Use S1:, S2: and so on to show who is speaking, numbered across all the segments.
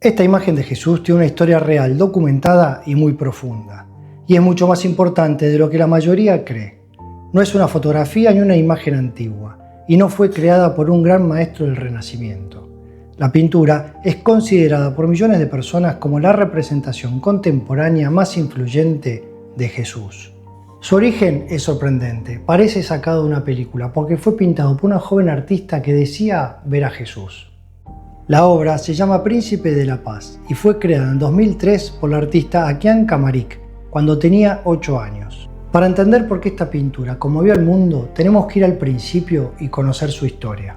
S1: Esta imagen de Jesús tiene una historia real, documentada y muy profunda. Y es mucho más importante de lo que la mayoría cree. No es una fotografía ni una imagen antigua, y no fue creada por un gran maestro del Renacimiento. La pintura es considerada por millones de personas como la representación contemporánea más influyente de Jesús. Su origen es sorprendente, parece sacado de una película, porque fue pintado por una joven artista que decía ver a Jesús. La obra se llama Príncipe de la Paz y fue creada en 2003 por la artista Akian Kamarik, cuando tenía 8 años. Para entender por qué esta pintura conmovió al mundo, tenemos que ir al principio y conocer su historia.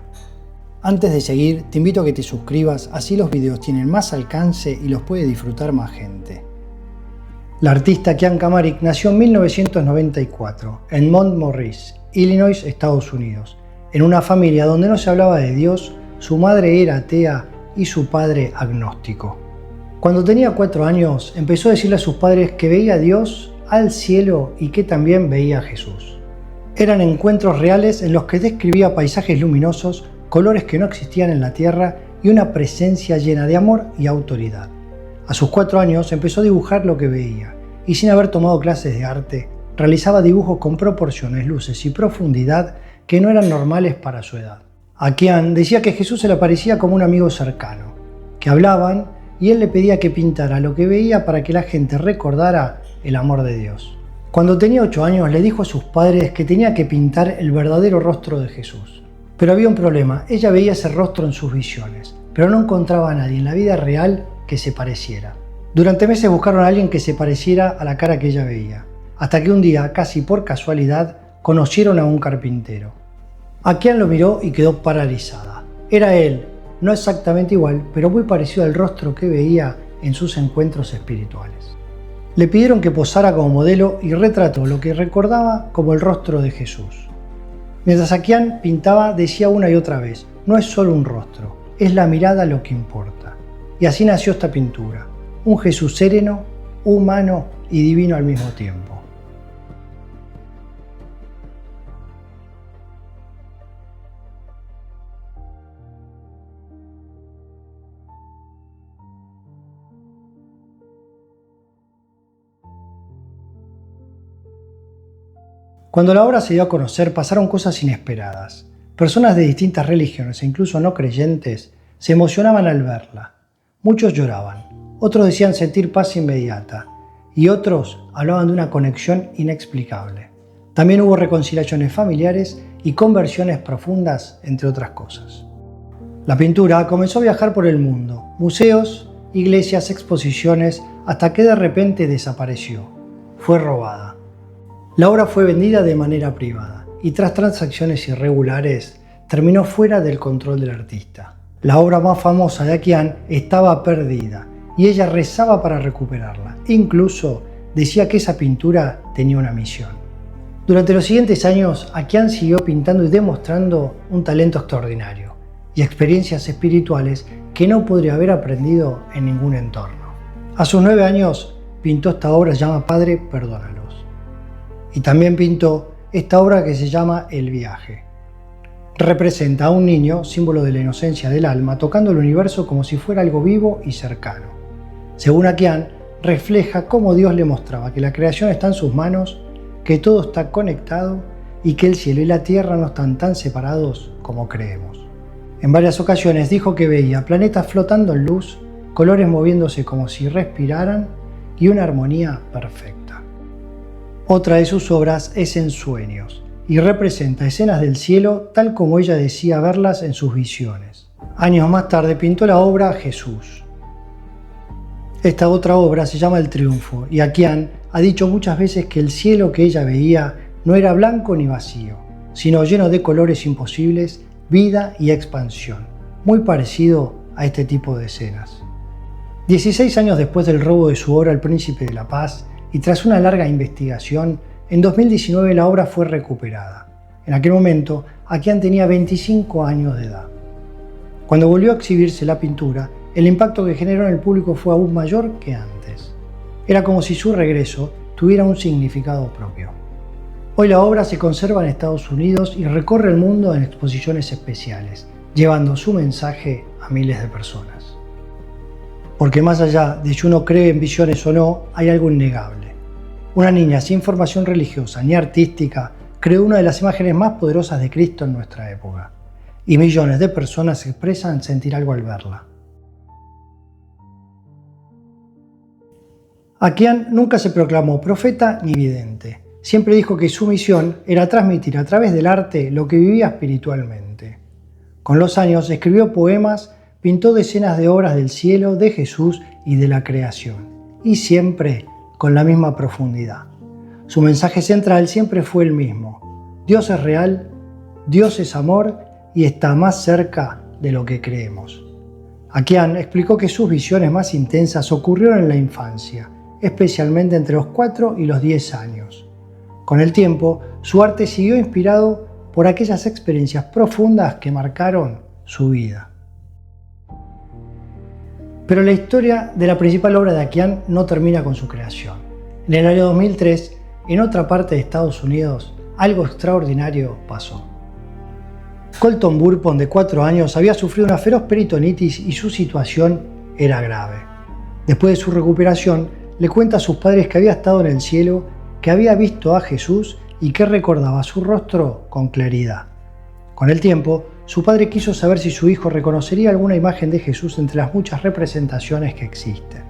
S1: Antes de seguir, te invito a que te suscribas, así los videos tienen más alcance y los puede disfrutar más gente. La artista Akian Kamarik nació en 1994 en Montmorris, Illinois, Estados Unidos, en una familia donde no se hablaba de Dios. Su madre era atea y su padre agnóstico. Cuando tenía 4 años, empezó a decirle a sus padres que veía a Dios, al cielo y que también veía a Jesús. Eran encuentros reales en los que describía paisajes luminosos, colores que no existían en la tierra y una presencia llena de amor y autoridad. A sus 4 años empezó a dibujar lo que veía y sin haber tomado clases de arte, realizaba dibujos con proporciones, luces y profundidad que no eran normales para su edad. Akian decía que Jesús se le aparecía como un amigo cercano, que hablaban y él le pedía que pintara lo que veía para que la gente recordara el amor de Dios. Cuando tenía 8 años le dijo a sus padres que tenía que pintar el verdadero rostro de Jesús. Pero había un problema, ella veía ese rostro en sus visiones, pero no encontraba a nadie en la vida real que se pareciera. Durante meses buscaron a alguien que se pareciera a la cara que ella veía, hasta que un día, casi por casualidad, conocieron a un carpintero. Akian lo miró y quedó paralizada. Era él, no exactamente igual, pero muy parecido al rostro que veía en sus encuentros espirituales. Le pidieron que posara como modelo y retrató lo que recordaba como el rostro de Jesús. Mientras Akian pintaba, decía una y otra vez: no es solo un rostro, es la mirada lo que importa. Y así nació esta pintura, un Jesús sereno, humano y divino al mismo tiempo. Cuando la obra se dio a conocer, pasaron cosas inesperadas. Personas de distintas religiones e incluso no creyentes se emocionaban al verla. Muchos lloraban, otros decían sentir paz inmediata y otros hablaban de una conexión inexplicable. También hubo reconciliaciones familiares y conversiones profundas, entre otras cosas. La pintura comenzó a viajar por el mundo, museos, iglesias, exposiciones, hasta que de repente desapareció. Fue robada. La obra fue vendida de manera privada y tras transacciones irregulares terminó fuera del control del artista. La obra más famosa de Akian estaba perdida y ella rezaba para recuperarla. Incluso decía que esa pintura tenía una misión. Durante los siguientes años, Akian siguió pintando y demostrando un talento extraordinario y experiencias espirituales que no podría haber aprendido en ningún entorno. A sus 9 años pintó esta obra que se llama Padre, perdónalos. Y también pintó esta obra que se llama El viaje. Representa a un niño, símbolo de la inocencia del alma, tocando el universo como si fuera algo vivo y cercano. Según Akian, refleja cómo Dios le mostraba que la creación está en sus manos, que todo está conectado y que el cielo y la tierra no están tan separados como creemos. En varias ocasiones dijo que veía planetas flotando en luz, colores moviéndose como si respiraran y una armonía perfecta. Otra de sus obras es En sueños y representa escenas del cielo tal como ella decía verlas en sus visiones. Años más tarde pintó la obra Jesús. Esta otra obra se llama El triunfo y Akian ha dicho muchas veces que el cielo que ella veía no era blanco ni vacío, sino lleno de colores imposibles, vida y expansión, muy parecido a este tipo de escenas. 16 años después del robo de su obra El Príncipe de la Paz, y tras una larga investigación, en 2019 la obra fue recuperada. En aquel momento, Akian tenía 25 años de edad. Cuando volvió a exhibirse la pintura, el impacto que generó en el público fue aún mayor que antes. Era como si su regreso tuviera un significado propio. Hoy la obra se conserva en Estados Unidos y recorre el mundo en exposiciones especiales, llevando su mensaje a miles de personas. Porque más allá de si uno cree en visiones o no, hay algo innegable. Una niña sin formación religiosa ni artística creó una de las imágenes más poderosas de Cristo en nuestra época. Y millones de personas expresan sentir algo al verla. Akian nunca se proclamó profeta ni vidente. Siempre dijo que su misión era transmitir a través del arte lo que vivía espiritualmente. Con los años escribió poemas, pintó decenas de obras del cielo, de Jesús y de la creación, y siempre con la misma profundidad. Su mensaje central siempre fue el mismo: Dios es real, Dios es amor y está más cerca de lo que creemos. Akian explicó que sus visiones más intensas ocurrieron en la infancia, especialmente entre los 4 y los 10 años. Con el tiempo, su arte siguió inspirado por aquellas experiencias profundas que marcaron su vida. Pero la historia de la principal obra de Akian no termina con su creación. En el año 2003, en otra parte de Estados Unidos, algo extraordinario pasó. Colton Burpon, de 4 años, había sufrido una feroz peritonitis y su situación era grave. Después de su recuperación, le cuenta a sus padres que había estado en el cielo, que había visto a Jesús y que recordaba su rostro con claridad. Con el tiempo, su padre quiso saber si su hijo reconocería alguna imagen de Jesús entre las muchas representaciones que existen.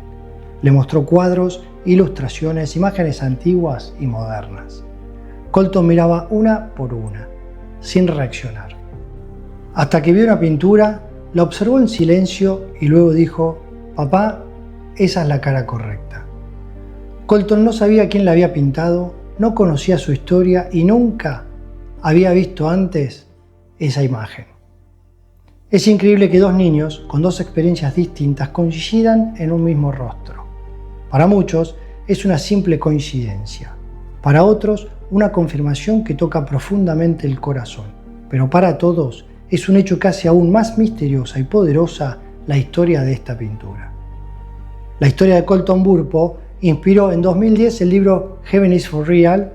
S1: Le mostró cuadros, ilustraciones, imágenes antiguas y modernas. Colton miraba una por una, sin reaccionar. Hasta que vio una pintura, la observó en silencio y luego dijo: «Papá, esa es la cara correcta». Colton no sabía quién la había pintado, no conocía su historia y nunca había visto antes esa imagen. Es increíble que dos niños con dos experiencias distintas coincidan en un mismo rostro. Para muchos es una simple coincidencia, para otros una confirmación que toca profundamente el corazón, pero para todos es un hecho que hace aún más misteriosa y poderosa la historia de esta pintura. La historia de Colton Burpon inspiró en 2010 el libro Heaven is for Real,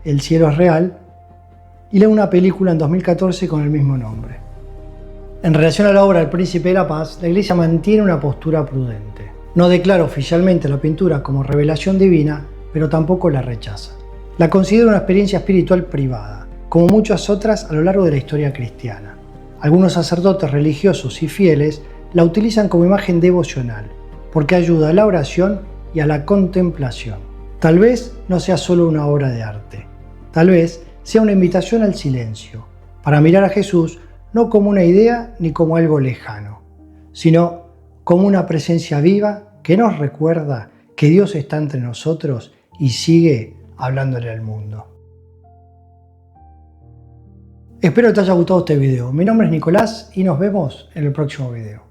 S1: El cielo es real, y luego una película en 2014 con el mismo nombre. En relación a la obra El Príncipe de la Paz, la Iglesia mantiene una postura prudente. No declara oficialmente la pintura como revelación divina, pero tampoco la rechaza. La considera una experiencia espiritual privada, como muchas otras a lo largo de la historia cristiana. Algunos sacerdotes religiosos y fieles la utilizan como imagen devocional, porque ayuda a la oración y a la contemplación. Tal vez no sea solo una obra de arte, tal vez sea una invitación al silencio, para mirar a Jesús no como una idea ni como algo lejano, sino como una presencia viva que nos recuerda que Dios está entre nosotros y sigue hablándole al mundo. Espero que te haya gustado este video. Mi nombre es Nicolás y nos vemos en el próximo video.